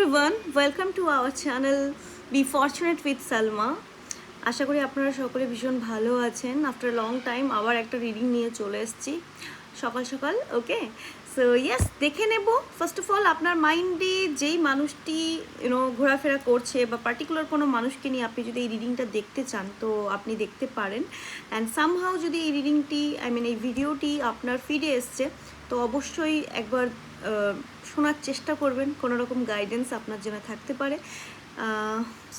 everyone, welcome to our channel Be Fortunate with Salma. আশা করি আপনারা সকলে ভীষণ ভালো আছেন। আফটার লং টাইম আবার একটা রিডিং নিয়ে চলে এসেছি সকাল সকাল। ওকে, সো ইয়েস, দেখে নেব ফার্স্ট অফ অল আপনার মাইন্ডে যেই মানুষটি ঘোরাফেরা করছে বা পার্টিকুলার কোনো মানুষকে নিয়ে আপনি যদি এই রিডিংটা দেখতে চান তো আপনি দেখতে পারেন। অ্যান্ড সামহাউ যদি এই রিডিংটি এই ভিডিওটি আপনার ফিডে এসছে তো অবশ্যই একবার শোনার চেষ্টা করবেন, কোনো রকম গাইডেন্স আপনার জন্য থাকতে পারে।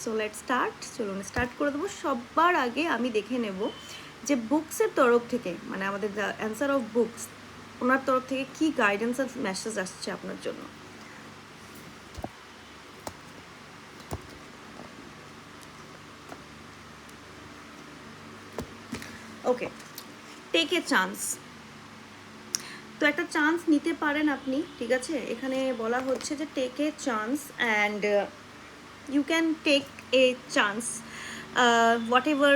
সো লেট স্টার্ট, চলুন স্টার্ট করে দেবো। সবার আগে আমি দেখে নেব যে বুকসের তরফ থেকে, মানে আমাদের দ্য অ্যান্সার অফ বুকস, ওনার তরফ থেকে কী গাইডেন্স আর মেসেজ আসছে আপনার জন্য। ওকে, টেক এ চান্স। তো একটা চান্স নিতে পারেন আপনি, ঠিক আছে। এখানে বলা হচ্ছে যে take a chance and you can take a chance whatever,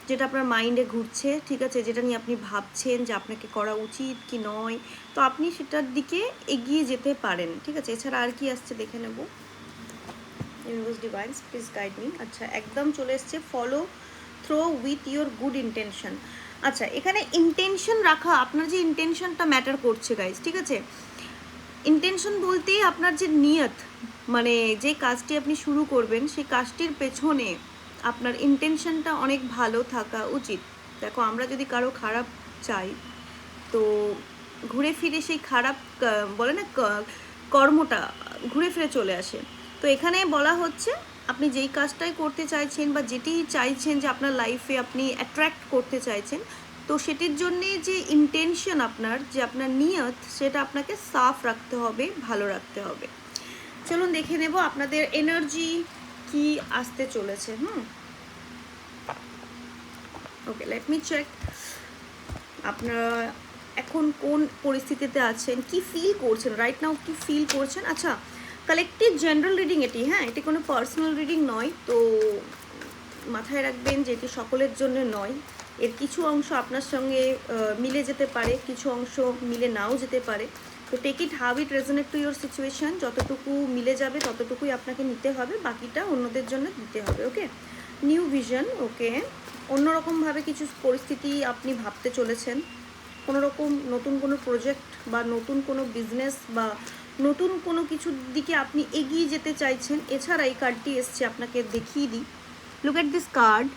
যেটা আপনার মাইন্ডে ঘুরছে, ঠিক আছে, যেটা নিয়ে আপনি ভাবছেন যে আপনাকে করা উচিত কি নয়, তো আপনি সেটার দিকে এগিয়ে যেতে পারেন, ঠিক আছে। এছাড়া আর কি আসছে দেখে নেব। Universe divines please guide me. আচ্ছা, একদম চলে এসছে, follow through with your good intention. আচ্ছা, এখানে ইন্টেনশন রাখা, আপনার যে ইন্টেনশনটা ম্যাটার করছে গাইজ, ঠিক আছে। ইন্টেনশন বলতেই আপনার যে নিয়ত, মানে যে কাজটি আপনি শুরু করবেন সেই কাজটির পেছনে আপনার ইন্টেনশনটা অনেক ভালো থাকা উচিত। দেখো, আমরা যদি কারো খারাপ চাই তো ঘুরে ফিরে সেই খারাপ বলে না কর্মটা ঘুরে ফিরে চলে আসে। তো এখানে বলা হচ্ছে আপনি যেই কাজটাই করতে চাইছেন বা যেটি চাইছেন যে আপনার লাইফে আপনি অ্যাট্রাক্ট করতে চাইছেন, তো সেটির জন্যে যে ইন্টেনশন আপনার, যে আপনার নিয়ত, সেটা আপনাকে সাফ রাখতে হবে, ভালো রাখতে হবে। চলুন দেখে নেব আপনাদের এনার্জি কি আসতে চলেছে। ওকে, লেট মি চেক আপনারা এখন কোন পরিস্থিতিতে আছেন, কি ফিল করছেন রাইট নাও, কি ফিল করছেন। আচ্ছা, কালেকটিভ জেনারেল রিডিং এটি, হ্যাঁ, এটি কোনো পার্সোনাল রিডিং নয়, তো মাথায় রাখবেন যে এটি সকলের জন্য নয়। এর কিছু অংশ আপনার সঙ্গে মিলে যেতে পারে, কিছু অংশ মিলে নাও যেতে পারে। তো take it how it resonate to your situation. যতটুকু মিলে যাবে ততটুকুই আপনাকে নিতে হবে, বাকিটা অন্যদের জন্য দিতে হবে। ওকে, নিউ ভিশন। ওকে, অন্যরকমভাবে কিছু পরিস্থিতি আপনি ভাবতে চলেছেন, কোনো রকম নতুন কোনো প্রজেক্ট বা নতুন কোনো বিজনেস বা নতুন কোনো কিছুর দিকে আপনি এগিয়ে যেতে চাইছেন। এছাড়া এই কার্ডটি এসছে, আপনাকে দেখিয়ে দিই। Look at this card.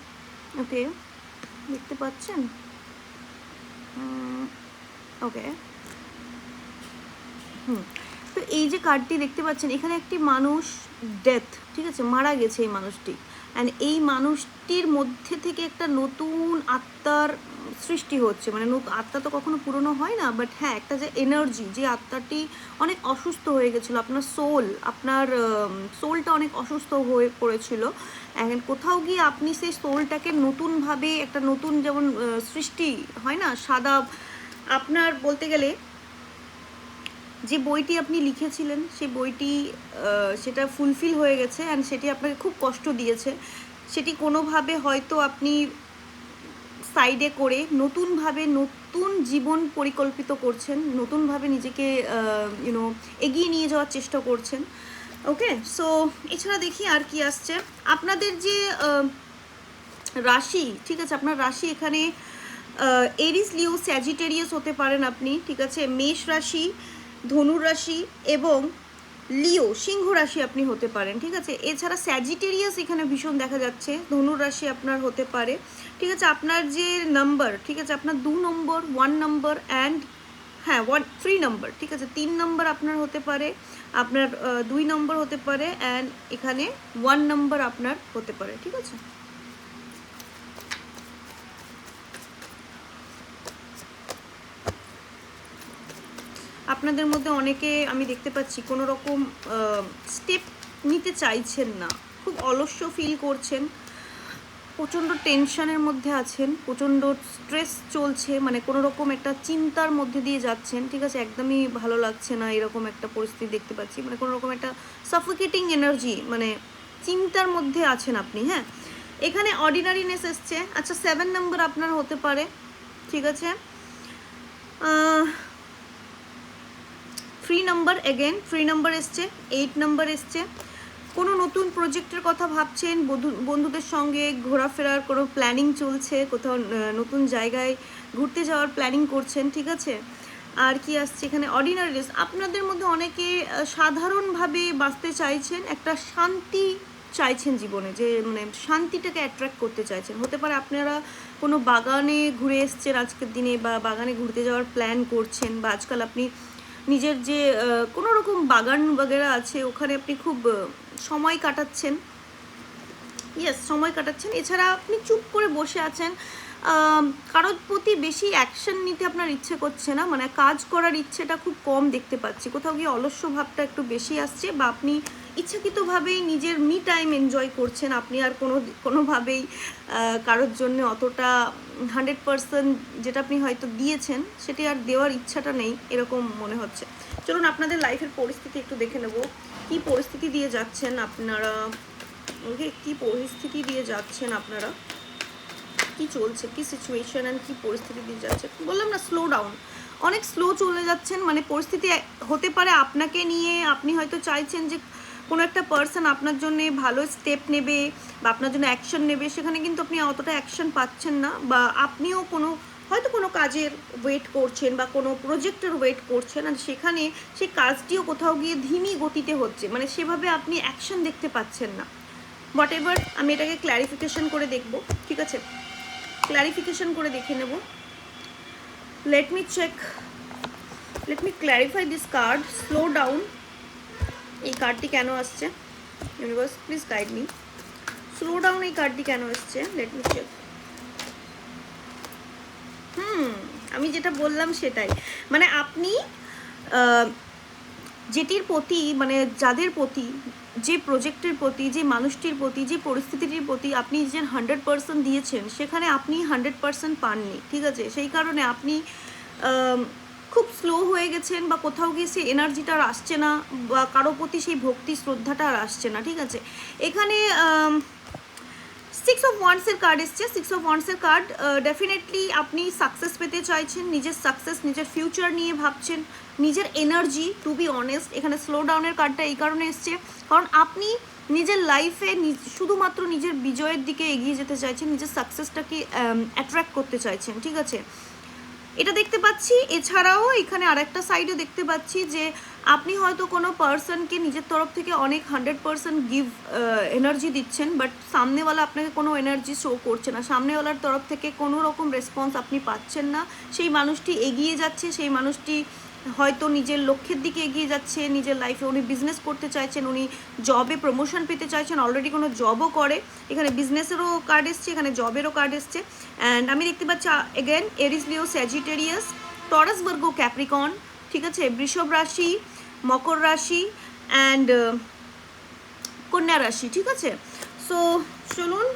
Okay, দেখতে পাচ্ছেন? ওকে, তো এই যে কার্ডটি দেখতে পাচ্ছেন, এখানে একটি মানুষ ডেথ, ঠিক আছে, মারা গেছে এই মানুষটি। অ্যান্ড এই মানুষটির মধ্যে থেকে একটা নতুন আত্মার সৃষ্টি হচ্ছে, মানে আত্মা তো কখনো পুরনো হয় না, বাট হ্যাঁ, একটা যে এনার্জি, যে আত্মাটি অনেক অসুস্থ হয়ে গেছিলো, আপনার সোলটা অনেক অসুস্থ হয়ে পড়েছিল। এখন কোথাও গিয়ে আপনি সেই সোলটাকে নতুনভাবে একটা নতুন, যেমন সৃষ্টি হয় না, সাদা, আপনার বলতে গেলে যে বইটি আপনি লিখেছিলেন সেই বইটি সেটা ফুলফিল হয়ে গেছে অ্যান্ড সেটি আপনাকে খুব কষ্ট দিয়েছে। সেটি কোনোভাবে হয়তো আপনি সাইডে করে নতুনভাবে নতুন জীবন পরিকল্পিত করছেন, নতুনভাবে নিজেকে এগিয়ে নিয়ে যাওয়ার চেষ্টা করছেন। ওকে, সো এছাড়া দেখি আর কি আসছে। আপনাদের যে রাশি, ঠিক আছে, আপনার রাশি এখানে এরিস, লিও, স্যাজিটেরিয়াস হতে পারেন আপনি, ঠিক আছে। মেষ রাশি, ধনুর রাশি এবং লিও, সিংহ রাশি আপনি হতে পারেন, ঠিক আছে। এছাড়া স্যাজিটেরিয়াস এখানে ভীষণ দেখা যাচ্ছে, ধনুর রাশি আপনার হতে পারে, ঠিক আছে। আপনার যে নাম্বার, ঠিক আছে, আপনার 2 নম্বর, 1 নম্বর অ্যান্ড হ্যাঁ 3 নম্বর, ঠিক আছে, 3 নম্বর আপনার হতে পারে, আপনার 2 নম্বর হতে পারে অ্যান্ড এখানে 1 নম্বর আপনার হতে পারে, ঠিক আছে। আপনাদের মধ্যে অনেকে আমি দেখতে পাচ্ছি কোনো রকম স্টেপ নিতে চাইছেন না, খুব অলস্য ফিল করছেন, প্রচণ্ড টেনশনের মধ্যে আছেন, প্রচণ্ড স্ট্রেস চলছে, মানে কোনো রকম একটা চিন্তার মধ্যে দিয়ে যাচ্ছেন, ঠিক আছে। একদমই ভালো লাগছে না, এরকম একটা পরিস্থিতি দেখতে পাচ্ছি, মানে কোনো রকম একটা সাফোকেটিং এনার্জি, মানে চিন্তার মধ্যে আছেন আপনি। হ্যাঁ, এখানে অর্ডিনারিনেস এসছে। আচ্ছা, 7 নম্বর আপনার হতে পারে, ঠিক আছে। 3 নাম্বার, এগেন 3 নাম্বার এসছে, 8 নাম্বার এসছে। কোনো নতুন প্রজেক্টের কথা ভাবছেন, বন্ধুদের সঙ্গে ঘোরাফেরার কোনো প্ল্যানিং চলছে, কোথাও নতুন জায়গায় ঘুরতে যাওয়ার প্ল্যানিং করছেন, ঠিক আছে। আর কি আসছে এখানে, অর্ডিনারি ডেজ, আপনাদের মধ্যে অনেকে সাধারণভাবে বাঁচতে চাইছেন, একটা শান্তি চাইছেন জীবনে, যে মানে শান্তিটাকে অ্যাট্রাক্ট করতে চাইছেন। হতে পারে আপনারা কোনো বাগানে ঘুরে এসছেন আজকের দিনে, বা বাগানে ঘুরতে যাওয়ার প্ল্যান করছেন, বা আজকাল আপনি নিজের যে কোনো রকম বাগান বাগেরা আছে ওখানে আপনি খুব সময় কাটাচ্ছেন, ইয়েস সময় কাটাচ্ছেন। এছাড়া আপনি চুপ করে বসে আছেন, কারোর প্রতি বেশি অ্যাকশন নিতে আপনার ইচ্ছে করছে না, মানে কাজ করার ইচ্ছেটা খুব কম দেখতে পাচ্ছি, কোথাও গিয়ে অলস্য ভাবটা একটু বেশি আসছে, বা আপনি ইচ্ছাকৃতভাবেই নিজের মি টাইম এনজয় করছেন। আপনি আর কোনোভাবেই কারোর জন্য অতটা 100% যেটা আপনি হয়তো দিয়েছেন সেটি আর দেওয়ার ইচ্ছাটা নেই, এরকম মনে হচ্ছে। চলুন আপনাদের লাইফের পরিস্থিতি একটু দেখে নেব, কী পরিস্থিতি দিয়ে যাচ্ছেন আপনারা, ওকে কী পরিস্থিতি দিয়ে যাচ্ছেন আপনারা, কি চলছে, কি সিচুয়েশন অ্যান্ড কী পরিস্থিতি দিয়ে যাচ্ছে। বললাম না স্লো ডাউন, অনেক স্লো চলে যাচ্ছেন, মানে পরিস্থিতি হতে পারে আপনাকে নিয়ে, আপনি হয়তো চাইছেন যে কোনো একটা পার্সন আপনার জন্য ভালো স্টেপ নেবে বা আপনার জন্য অ্যাকশন নেবে, সেখানে কিন্তু আপনি অতটা অ্যাকশন পাচ্ছেন না, বা আপনিও হয়তো কোনো কাজের ওয়েট করছেন বা কোনো প্রজেক্টের ওয়েট করছেন, আর সেখানে সেই কাজটিও কোথাও গিয়ে ধীমি গতিতে হচ্ছে, মানে সেভাবে আপনি অ্যাকশন দেখতে পাচ্ছেন না। হোয়াট এভার, আমি এটাকে ক্ল্যারিফিকেশন করে দেখব, ঠিক আছে, ক্ল্যারিফিকেশন করে দেখে নেব। Let me clarify this card, slow down. এই কার্ডটি কেন আসছে, universe please guide me. Slow down এই কার্ডটি কেন আসছে, লেট মি চেক। আমি যেটা বললাম সেটাই, মানে আপনি যেটির প্রতি, মানে যাদের প্রতি, যে প্রজেক্টের প্রতি, যে মানুষটির প্রতি, যে পরিস্থিতিটির প্রতি আপনি যে 100% দিয়েছেন, সেখানে আপনি 100% পাননি, ঠিক আছে। সেই কারণে আপনি খুব স্লো হয়ে গেছেন, বা কোথাও গিয়ে সেই এনার্জিটা আর আসছে না, বা কারো প্রতি সেই ভক্তি শ্রদ্ধাটা আর আসছে না, ঠিক আছে। এখানে 6 অফ ওয়ান্ডসের কার্ড এসছে। 6 অফ ওয়ান্ডসের কার্ড, ডেফিনেটলি আপনি সাকসেস পেতে চাইছেন, নিজের সাকসেস, নিজের ফিউচার নিয়ে ভাবছেন, নিজের এনার্জি, টু বি অনেস্ট। এখানে স্লো ডাউনের কার্ডটা এই কারণে এসছে কারণ আপনি নিজের লাইফে শুধুমাত্র নিজের বিজয়ের দিকে এগিয়ে যেতে চাইছেন, নিজের সাকসেসটাকে অ্যাট্রাক্ট করতে চাইছেন, ঠিক আছে, এটা দেখতে পাচ্ছি। এছাড়াও এখানে আরেকটা সাইডও দেখতে পাচ্ছি যে আপনি হয়তো কোনো পার্সনকে নিজের তরফ থেকে অনেক 100% গিভ এনার্জি দিচ্ছেন, বাট সামনেওয়ালা আপনাকে কোনো এনার্জি শো করছে না, সামনেওয়ালার তরফ থেকে কোনো রকম রেসপন্স আপনি পাচ্ছেন না। সেই মানুষটি এগিয়ে যাচ্ছে, সেই মানুষটি হয়তো নিজের লক্ষ্যের দিকে এগিয়ে যাচ্ছে, নিজের লাইফে উনি বিজনেস করতে চাইছেন, উনি জবে প্রমোশন পেতে চাইছেন, অলরেডি কোনো জবও করে। এখানে বিজনেসেরও কার্ড এসছে, এখানে জবেরও কার্ড এসছে। অ্যান্ড আমি দেখতে পাচ্ছি এগেন এরিস, লিও, স্যাজিটেরিয়াস, টরাস, ভার্গো, ক্যাপ্রিকন, ঠিক আছে, বৃষভ রাশি, মকর রাশি অ্যান্ড কন্যা রাশি, ঠিক আছে। সো চলুন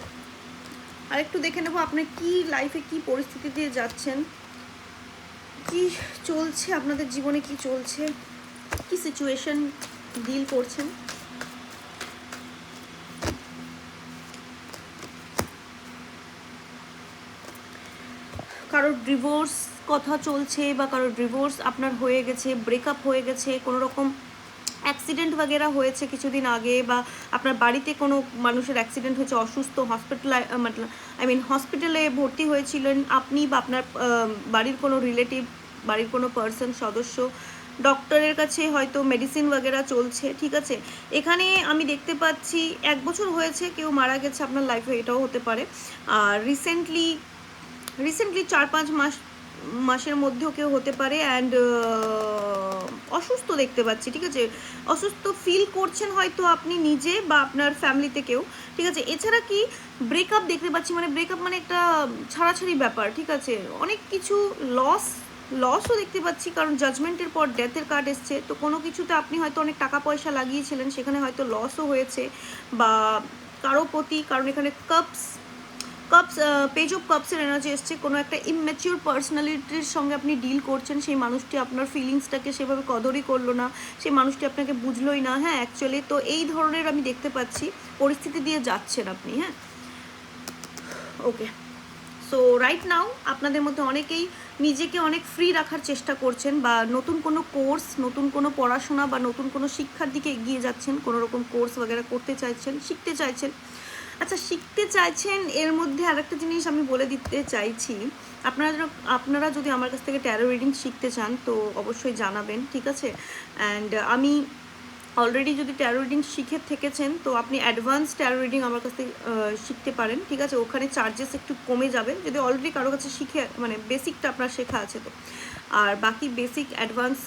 আরেকটু দেখে নেবো আপনার কি লাইফে কি পরিস্থিতি দিয়ে যাচ্ছেন, কি চলছে আপনাদের জীবনে, কি চলছে, কি সিচুয়েশন ডিল করছেন। কারোর ডিভোর্স কথা চলছে, বা কারোর ডিভোর্স আপনার হয়ে গেছে, ব্রেকআপ হয়ে গেছে, কোনো রকম অ্যাক্সিডেন্ট বাগেরা হয়েছে কিছুদিন আগে, বা আপনার বাড়িতে কোনো মানুষের অ্যাক্সিডেন্ট হয়েছে, অসুস্থ, হসপিটালে ভর্তি হয়েছিলেন আপনি, বা আপনার বাড়ির কোনো রিলেটিভ, বাড়ির কোনো পার্সন, সদস্য, ডক্টরের কাছে হয়তো মেডিসিন বাগেরা চলছে, ঠিক আছে। এখানে আমি দেখতে পাচ্ছি 1 বছর হয়েছে কেউ মারা গেছে আপনার লাইফে, এটাও হতে পারে। আর রিসেন্টলি 4-5 মাসের মধ্যেও কেউ হতে পারে। অ্যান্ড অসুস্থ দেখতে পাচ্ছি, ঠিক আছে, অসুস্থ ফিল করছেন হয়তো আপনি নিজে বা আপনার ফ্যামিলিতে কেউ, ঠিক আছে। এছাড়া কি ব্রেকআপ দেখতে পাচ্ছি, মানে ব্রেকআপ মানে একটা ছাড়াছাড়ি ব্যাপার, ঠিক আছে, অনেক কিছু লসও দেখতে পাচ্ছি, কারণ জাজমেন্টের পর ডেথের কার্ড এসছে। তো কোনো কিছুতে আপনি হয়তো অনেক টাকা পয়সা লাগিয়েছিলেন, সেখানে হয়তো লসও হয়েছে, বা কারো প্রতি, কারণ এখানে কাপস, পেজ অফ কাপসের এনার্জি এসছে, কোনো একটা ইম্যাচিওর পার্সোনালিটির সঙ্গে আপনি ডিল করছেন, সেই মানুষটি আপনার ফিলিংসটাকে সেভাবে কদরই করলো না, সেই মানুষটি আপনাকে বুঝলোই না, হ্যাঁ অ্যাকচুয়ালি। তো এই ধরনের আমি দেখতে পাচ্ছি পরিস্থিতি দিয়ে যাচ্ছেন আপনি, হ্যাঁ ওকে। সো রাইট নাও আপনাদের মধ্যে অনেকেই নিজেকে অনেক ফ্রি রাখার চেষ্টা করছেন, বা নতুন কোনো কোর্স, নতুন কোনো পড়াশোনা বা নতুন কোনো শিক্ষার দিকে এগিয়ে যাচ্ছেন, কোনো রকম কোর্স বগেরা করতে চাইছেন, শিখতে চাইছেন। আচ্ছা, শিখতে চাইছেন, এর মধ্যে আরেকটা জিনিস আমি বলে দিতে চাইছি, আপনারা যদি আমার কাছ থেকে ট্যারো রিডিং শিখতে চান তো অবশ্যই জানাবেন, ঠিক আছে? অ্যান্ড আমি অলরেডি যদি ট্যারো রিডিং শিখে থেকেছেন তো আপনি অ্যাডভান্স ট্যারো রিডিং আমার কাছ থেকে শিখতে পারেন, ঠিক আছে? ওখানে চার্জেস একটু কমে যাবে যদি অলরেডি কারো কাছে শিখে, মানে বেসিকটা আপনার শেখা আছে তো। আর বাকি বেসিক অ্যাডভান্স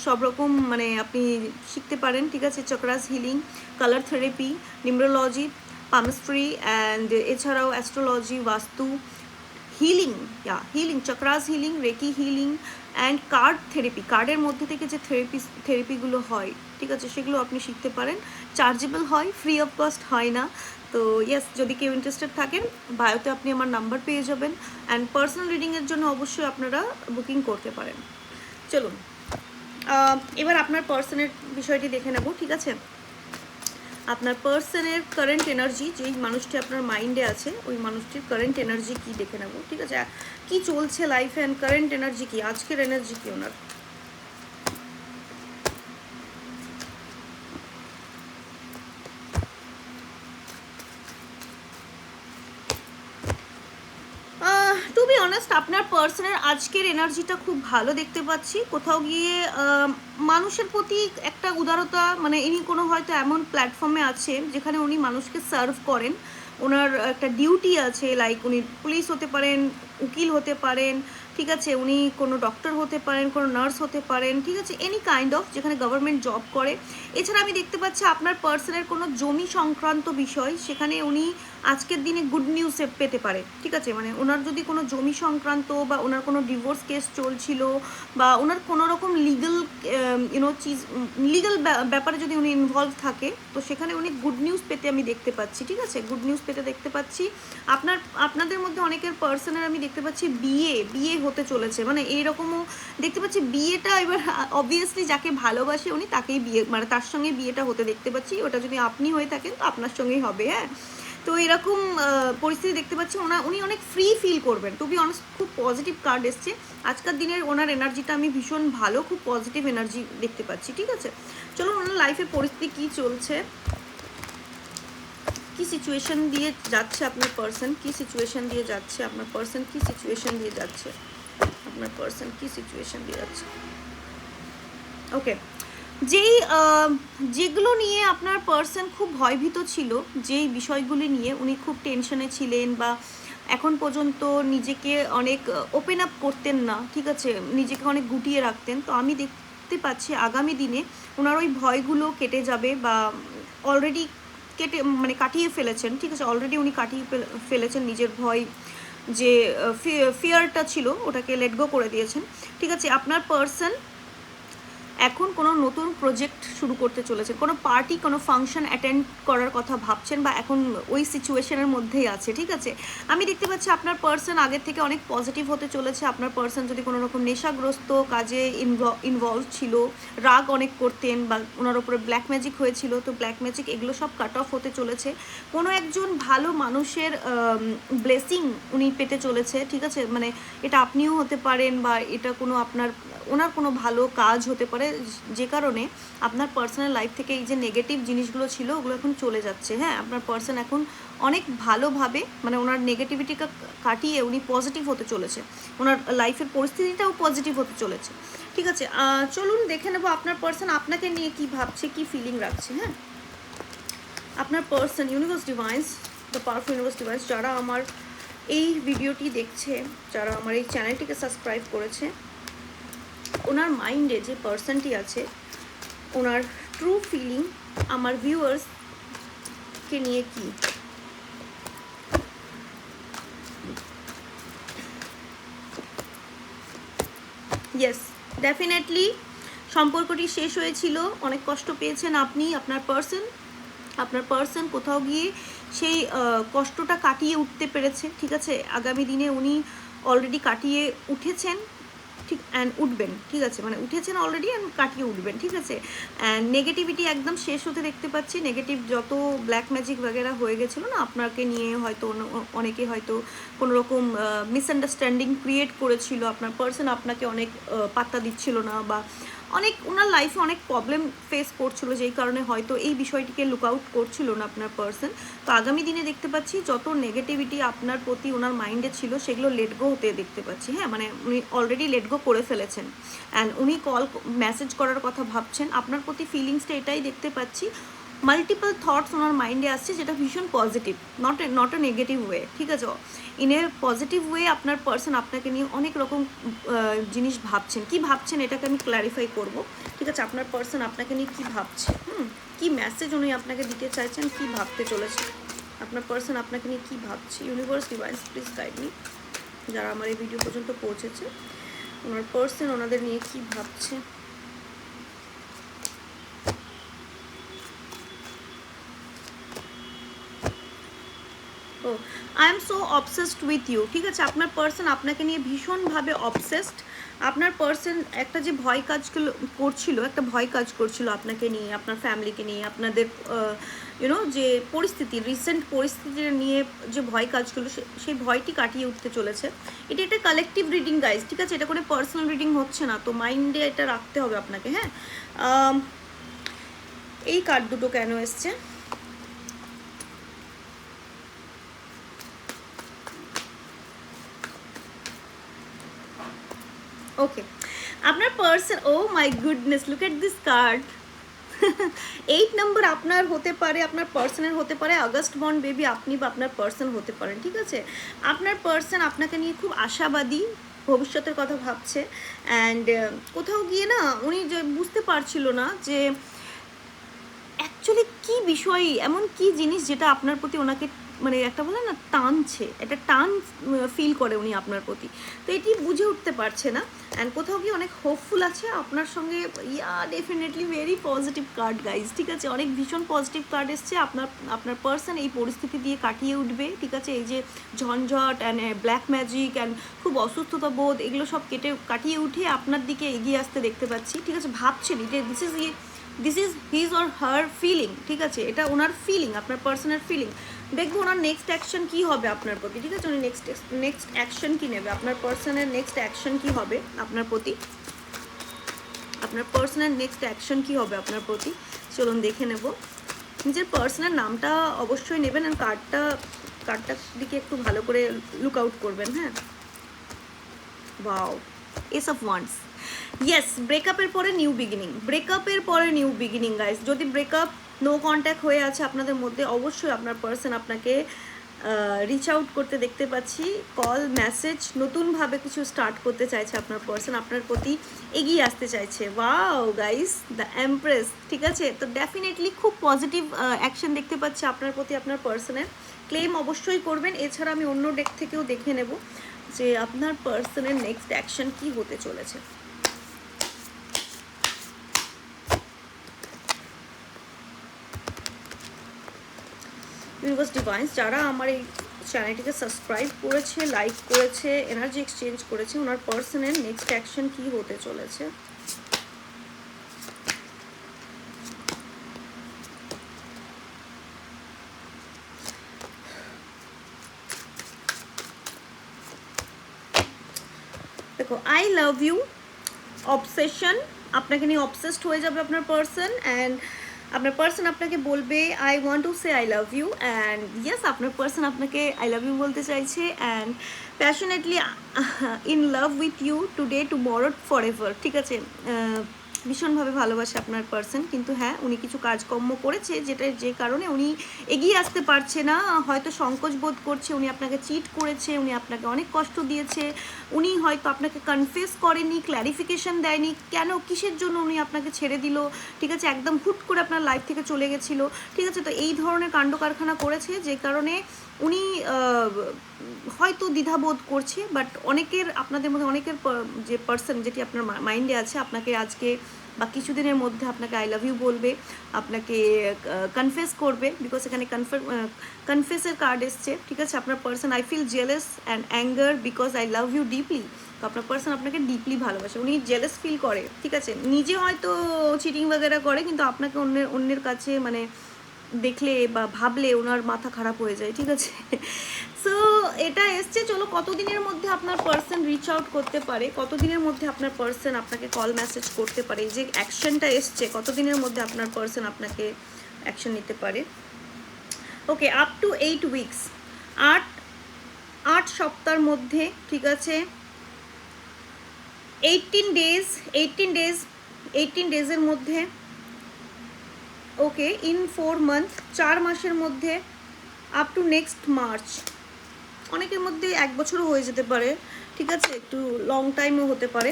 সব রকম মানে আপনি শিখতে পারেন, ঠিক আছে? Chakras healing, colour therapy, numerology, palmistry, and এছাড়াও astrology, vastu, healing, healing, chakras healing, reiki healing, and card therapy. কার্ডের মধ্যে থেকে যে থেরাপিগুলো হয়, ঠিক আছে, সেগুলো আপনি শিখতে পারেন। চার্জেবল হয়, ফ্রি অফ কস্ট হয় না। তো ইয়েস, যদি কেউ ইন্টারেস্টেড থাকেন বায়োতে আপনি আমার নাম্বার পেয়ে যাবেন, অ্যান্ড পার্সোনাল রিডিংয়ের জন্য অবশ্যই আপনারা বুকিং করতে পারেন। চলুন এবার আপনার পার্সনের বিষয়টি দেখে নেব, ঠিক আছে? আপনার পার্সনের কারেন্ট এনার্জি, যেই মানুষটি আপনার মাইন্ডে আছে ওই মানুষটির কারেন্ট এনার্জি কি দেখে নেব, ঠিক আছে? কি চলছে লাইফে, অ্যান্ড কারেন্ট এনার্জি কি, আজকের এনার্জি কি ওনার। টু বি অনেস্ট আপনার পার্সনের আজকের এনার্জিটা খুব ভালো দেখতে পাচ্ছি। কোথাও গিয়ে মানুষের প্রতি একটা উদারতা, মানে ইনি কোনো হয়তো এমন প্ল্যাটফর্মে আছে যেখানে উনি মানুষকে সার্ভ করেন, ওনার একটা ডিউটি আছে, লাইক উনি পুলিশ হতে পারেন, উকিল হতে পারেন, ঠিক আছে? উনি কোনো ডক্টর হতে পারেন, কোনো নার্স হতে পারেন, ঠিক আছে? এনি কাইন্ড অফ যেখানে গভর্নমেন্ট জব করে। এছাড়া আমি দেখতে পাচ্ছি আপনার পার্সনের কোনো জমি সংক্রান্ত বিষয়, সেখানে উনি আজকের দিনে গুড নিউজ পেতে পারে, ঠিক আছে? মানে ওনার যদি কোনো জমি সংক্রান্ত বা ওনার কোনো ডিভোর্স কেস চলছিল, বা ওনার কোনো রকম লিগাল লিগাল ব্যাপারে যদি উনি ইনভলভ থাকে, তো সেখানে উনি গুড নিউজ পেতে আমি দেখতে পাচ্ছি, ঠিক আছে? গুড নিউজ পেতে দেখতে পাচ্ছি। আপনাদের মধ্যে অনেকের পার্সনের আমি দেখতে পাচ্ছি বিয়ে হতে চলেছে, মানে এইরকমও দেখতে পাচ্ছি। বিয়েটা এবার অবভিয়াসলি যাকে ভালোবাসে উনি তাকেই বিয়ে, মানে তার সঙ্গে বিয়েটা হতে দেখতে পাচ্ছি। ওটা যদি আপনি হয়ে থাকেন তো আপনার সঙ্গেই হবে, হ্যাঁ? তো এরকম পরিস্থিতি দেখতে পাচ্ছি। উনি অনেক ফ্রি ফিল করবেন। টু বি অনেস্ট খুব পজিটিভ কার্ড এসছে আজকের দিনের। ওনার এনার্জিটা আমি ভীষণ ভালো, খুব পজিটিভ এনার্জি দেখতে পাচ্ছি, ঠিক আছে? চলো, ওনার লাইফের পরিস্থিতি কী চলছে, কি সিচুয়েশন দিয়ে যাচ্ছে আপনার পার্সন, কি সিচুয়েশন দিয়ে যাচ্ছে আপনার পার্সন, কি সিচুয়েশন দিয়ে যাচ্ছে আপনার পার্সন, কি সিচুয়েশন দিয়ে যাচ্ছে। ওকে, যেগুলো নিয়ে আপনার পার্সন খুব ভয়ভীত ছিল, যেই বিষয়গুলি নিয়ে উনি খুব টেনশনে ছিলেন, বা এখন পর্যন্ত নিজেকে অনেক ওপেন আপ করতেন না, ঠিক আছে, নিজেকে অনেক গুটিয়ে রাখতেন, তো আমি দেখতে পাচ্ছি আগামী দিনে ওনার ওই ভয়গুলো কেটে যাবে, বা অলরেডি কাটিয়ে ফেলেছেন, ঠিক আছে? অলরেডি উনি কাটিয়ে ফেলেছেন নিজের ভয়, যে ফিয়ারটা ছিল ওটাকে লেট গো করে দিয়েছেন, ঠিক আছে? আপনার পার্সন এখন কোনো নতুন প্রজেক্ট শুরু করতে চলেছে, কোনো পার্টি, কোনো ফাংশন অ্যাটেন্ড করার কথা ভাবছেন, বা এখন ওই সিচুয়েশনের মধ্যেই আছে, ঠিক আছে? আমি দেখতে পাচ্ছি আপনার পার্সন আগের থেকে অনেক পজিটিভ হতে চলেছে। আপনার পার্সন যদি কোনো রকম নেশাগ্রস্ত কাজে ইনভলভ ছিল, রাগ অনেক করতেন, বা ওনার ওপরে ব্ল্যাক ম্যাজিক হয়েছিল, তো ব্ল্যাক ম্যাজিক এগুলো সব কাট অফ হতে চলেছে। কোনো একজন ভালো মানুষের ব্লেসিং উনি পেতে চলেছে, ঠিক আছে? মানে এটা আপনিও হতে পারেন, বা এটা কোনো ওনার কোনো ভালো কাজ হতে পারে, যে কারণে আপনার পার্সোনাল লাইফ থেকে এই যে নেগেটিভ জিনিসগুলো ছিল ওগুলো এখন চলে যাচ্ছে। হ্যাঁ, আপনার পার্সন এখন অনেক ভালোভাবে, মানে ওনার নেগেটিভিটিকে কাটিয়ে উনি পজিটিভ হতে চলেছে, ওনার লাইফের পরিস্থিতিটাও পজিটিভ হতে চলেছে, ঠিক আছে? চলুন দেখে নেবো আপনার পার্সন আপনাকে নিয়ে কি ভাবছে, কি ফিলিং রাখছে। হ্যাঁ, আপনার person, universe divines, the powerful universe divines, যারা আমার এই ভিডিওটি দেখছে, যারা আমার এই চ্যানেলটিকে সাবস্ক্রাইব করেছে, ওনার মাইন্ডে যে পার্সনটি আছে ওনার ট্রু ফিলিং আমার ভিউয়ার্সকে নিয়ে কি। ইয়েস, ডেফিনেটলি সম্পর্কটি শেষ হয়েছিল, অনেক কষ্ট পেয়েছেন আপনি, আপনার পার্সন কোথাও গিয়ে সেই কষ্টটা কাটিয়ে উঠতে পেরেছে, ঠিক আছে? আগামী দিনে উনি অলরেডি কাটিয়ে উঠেছেন, ঠিক অ্যান্ড উঠবেন, ঠিক আছে, মানে উঠেছেন অলরেডি অ্যান্ড কাটিয়ে উঠবেন, ঠিক আছে। অ্যান্ড নেগেটিভিটি একদম শেষ হতে দেখতে পাচ্ছি। নেগেটিভ যত ব্ল্যাক ম্যাজিক বগেরা হয়ে গেছিলো না আপনাকে নিয়ে, হয়তো অনেকে হয়তো কোনো রকম মিসআন্ডারস্ট্যান্ডিং ক্রিয়েট করেছিল, আপনার পার্সন আপনাকে অনেক পাত্তা দিচ্ছিল না, বা অনেক ওনার লাইফে অনেক প্রবলেম ফেস করছিল, যেই কারণে হয়তো এই বিষয়টিকে লুক আউট করছিল না আপনার পার্সন। তো আগামী দিনে দেখতে পাচ্ছি যত নেগেটিভিটি আপনার প্রতি ওনার মাইন্ডে ছিল সেগুলো লেট গো হতে দেখতে পাচ্ছি। হ্যাঁ, মানে উনি অলরেডি লেট গো করে ফেলেছেন অ্যান্ড উনি মেসেজ করার কথা ভাবছেন। আপনার প্রতি ফিলিংসটা এটাই দেখতে পাচ্ছি, মাল্টিপল থটস ওনার মাইন্ডে আসছে, যেটা ভীষণ positive, not a negative way, ঠিক আছে। ইন এ পজিটিভ ওয়ে আপনার পার্সন আপনাকে নিয়ে অনেক রকম জিনিস ভাবছেন। কি ভাবছেন এটাকে আমি ক্ল্যারিফাই করব, ঠিক আছে। আপনার পার্সন আপনাকে নিয়ে কী ভাবছে, কী মেসেজ উনি আপনাকে দিতে চাইছেন, কী ভাবতে চলেছে আপনার পার্সন আপনাকে নিয়ে কী ভাবছে। Universe divines please guide me, যারা আমার এই ভিডিও পর্যন্ত পৌঁছেছে, ওনার পার্সন ওনাদের নিয়ে কী ভাবছে। Oh I am so obsessed with you, ঠিক আছে। আপনার পার্সন আপনাকে নিয়ে ভীষণভাবে অবসেসড। আপনার পার্সন একটা যে ভয় কাজ করছিল, একটা ভয় কাজ করছিল আপনাকে নিয়ে, আপনার ফ্যামিলিকে নিয়ে, আপনাদের ইউনো যে পরিস্থিতি, রিসেন্ট পরিস্থিতি নিয়ে যে ভয় কাজ করলো, সেই ভয়টি কাটিয়ে উঠতে চলেছে। এটা একটা কালেকটিভ রিডিং গাইজ, ঠিক আছে, এটা কোনো পার্সোনাল রিডিং হচ্ছে না, তো মাইন্ডে এটা রাখতে হবে আপনাকে। হ্যাঁ, এই কার্ড দুটো কেন এসছে, ওকে। আপনার person, oh my goodness, look at this card. 8 number আপনার হতে পারে, আপনার পার্সনের হতে পারে, আগস্ট বন্ড বেবি আপনি বা আপনার পার্সন হতে পারেন, ঠিক আছে। আপনার পার্সন আপনাকে নিয়ে খুব আশাবাদী, ভবিষ্যতের কথা ভাবছে। অ্যান্ড কোথাও গিয়ে না উনি যে বুঝতে পারছিল না যে অ্যাকচুয়ালি কী বিষয়, এমন কী জিনিস যেটা আপনার প্রতি ওনাকে মানে একটা বলে না টানছে, একটা টান ফিল করে উনি আপনার প্রতি, তো এটি বুঝে উঠতে পারছে না। অ্যান্ড কোথাও গিয়ে অনেক হোপফুল আছে আপনার সঙ্গে। Definitely very positive card guys, ঠিক আছে, অনেক ভীষণ পজিটিভ কার্ড এসছে। আপনার পার্সন এই পরিস্থিতি দিয়ে কাটিয়ে উঠবে, ঠিক আছে। এই যে ঝঞ্ঝট অ্যান্ড ব্ল্যাক ম্যাজিক অ্যান্ড খুব অসুস্থতা বোধ, এগুলো সব কাটিয়ে উঠে আপনার দিকে এগিয়ে আসতে দেখতে পাচ্ছি, ঠিক আছে। ভাবছেন যে this is his or her feeling, ঠিক আছে, এটা ওনার ফিলিং, আপনার পার্সনের ফিলিং। দেখবো ওনার নেক্সট অ্যাকশন কী হবে আপনার প্রতি, ঠিক আছে, উনি নেক্সট অ্যাকশন কী নেবে, আপনার পার্সনের নেক্সট অ্যাকশন কী হবে আপনার প্রতি, আপনার পার্সনের নেক্সট অ্যাকশন কী হবে আপনার প্রতি। চলুন দেখে নেব। নিজের পার্সনের নামটা অবশ্যই নেবেন, আর কার্ডটার দিকে একটু ভালো করে লুক আউট করবেন। হ্যাঁ, wow, ace of wands, yes, ব্রেকআপের পরে নিউ বিগিনিং, ব্রেকআপের পরে নিউ বিগিনিং গাইস। যদি ব্রেকআপ নো কন্ট্যাক্ট হয়ে আছে আপনাদের মধ্যে, অবশ্যই আপনার পার্সন আপনাকে রিচ আউট করতে দেখতে পাচ্ছি, কল মেসেজ, নতুনভাবে কিছু স্টার্ট করতে চাইছে আপনার পার্সন, আপনার প্রতি এগিয়ে আসতে চাইছে। ওয়াও গাইস, দ্য এমপ্রেস, ঠিক আছে। তো ডেফিনেটলি খুব পজিটিভ অ্যাকশন দেখতে পাচ্ছি আপনার প্রতি আপনার পার্সনের। ক্লেম অবশ্যই করবেন। এছাড়া আমি অন্য ডেক থেকেও দেখে নেব যে আপনার পার্সনের নেক্সট অ্যাকশন কী হতে চলেছে। ইউনিভার্স ডিভাইন্স, যারা আমার এই চ্যানেলটিকে সাবস্ক্রাইব করেছে, লাইক করেছে, এনার্জি এক্সচেঞ্জ করেছে, ওনার পার্সনের নেক্সট অ্যাকশন কী হতে চলেছে। দেখো, আই লাভ ইউ, অবসেশন, আপনাকে নিয়ে অবসেসড হয়ে যাবে আপনার পার্সন। অ্যান্ড আপনার পার্সন আপনাকে বলবে I want to say I love you, and yes, আপনার পার্সন আপনাকে আই লাভ ইউ বলতে চাইছে। And passionately in love with you today tomorrow forever, ঠিক আছে। ভীষণভাবে ভালোবাসে আপনার পার্সন, কিন্তু হ্যাঁ উনি কিছু কাজকর্ম করেছে যে কারণে উনি এগিয়ে আসতে পারছে না, হয়তো সংকোচ বোধ করছে, উনি আপনাকে চিট করেছে, উনি আপনাকে অনেক কষ্ট দিয়েছে, উনি হয়তো আপনাকে কনফেস করেনি, ক্ল্যারিফিকেশন দেয়নি কেন কিসের জন্য উনি আপনাকে ছেড়ে দিল, ঠিক আছে, একদম হুট করে আপনার লাইফ থেকে চলে গেছিল, ঠিক আছে। তো এই ধরনের কাণ্ড কারখানা করেছে, যে কারণে উনি হয়তো দ্বিধাবোধ করছে। বাট আপনাদের মধ্যে অনেকের যে পার্সন যেটি আপনার মাইন্ডে আছে, আপনাকে আজকে বা কিছুদিনের মধ্যে আপনাকে আই লাভ ইউ বলবে, আপনাকে কনফেস করবে, বিকজ এখানে কনফেসের কার্ড এসছে, ঠিক আছে। আপনার person, I feel jealous and anger because I love you deeply. তো আপনার পার্সন আপনাকে ডিপলি ভালোবাসে, উনি জেলাস ফিল করে, ঠিক আছে, নিজে হয়তো চিটিং বাগেরা করে কিন্তু আপনাকে অন্যের কাছে মানে দেখলে বা ভাবলে ওনার মাথা খারাপ হয়ে যায়, ঠিক আছে। সো এটা এসছে, চলো কতদিনের মধ্যে আপনার পার্সন রিচ আউট করতে পারে, কতদিনের মধ্যে আপনার পার্সন আপনাকে কল মেসেজ করতে পারে, এই যে অ্যাকশনটা এসছে কতদিনের মধ্যে আপনার পার্সন আপনাকে অ্যাকশন নিতে পারে। ওকে, আপ টু 8 উইকস, 8 সপ্তাহের মধ্যে, ঠিক আছে, 18 ডেজের মধ্যে, ওকে, ইন 4 মান্থ, 4 মাসের মধ্যে, আপ টু নেক্সট মার্চ, অনেকের মধ্যে 1 বছরও হয়ে যেতে পারে, ঠিক আছে, একটু লং টাইমও হতে পারে।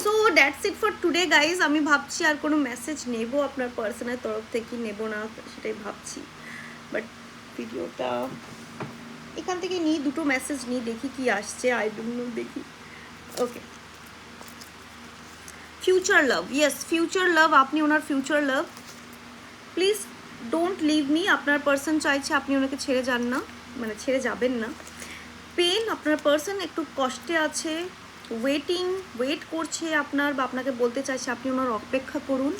So that's it for today guys. আমি ভাবছি আর কোনো মেসেজ নেব আপনার পার্সনের তরফ থেকে, নেব না সেটাই ভাবছি, বাট ভিডিওটা এখান থেকে নিই, দুটো মেসেজ নিই, দেখি কি আসছে, আই ডোন্ট নো, দেখি। Okay, future love, yes future love, আপনি ওনার future love, please don't leave me. আপনার পার্সন চাইছে আপনি ওনাকে ছেড়ে যান না, মানে ছেড়ে যাবেন না। পেন, আপনার পার্সন একটু কষ্টে আছে, ওয়েট করছে আপনার, বা আপনাকে বলতে চাইছে আপনি ওনার অপেক্ষা করুন।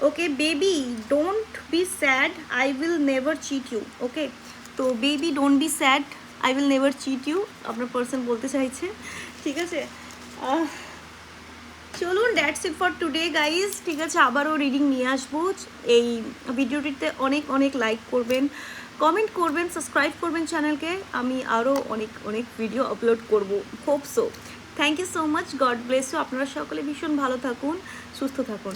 Okay, baby don't be sad, I will never cheat you. Okay, তো baby don't be sad, I will never cheat you, আপনার পার্সন বলতে চাইছে, ঠিক আছে। চলুন, that's it for today guys, ঠিক আছে, আবারও রিডিং নিয়ে আসবো। এই ভিডিওটিতে অনেক অনেক লাইক করবেন, কমেন্ট করবেন, সাবস্ক্রাইব করবেন চ্যানেলকে, আমি আরও অনেক ভিডিও আপলোড করব, hope so. Thank you so much, God bless you, আপনারা সকলে ভীষণ ভালো থাকুন, সুস্থ থাকুন।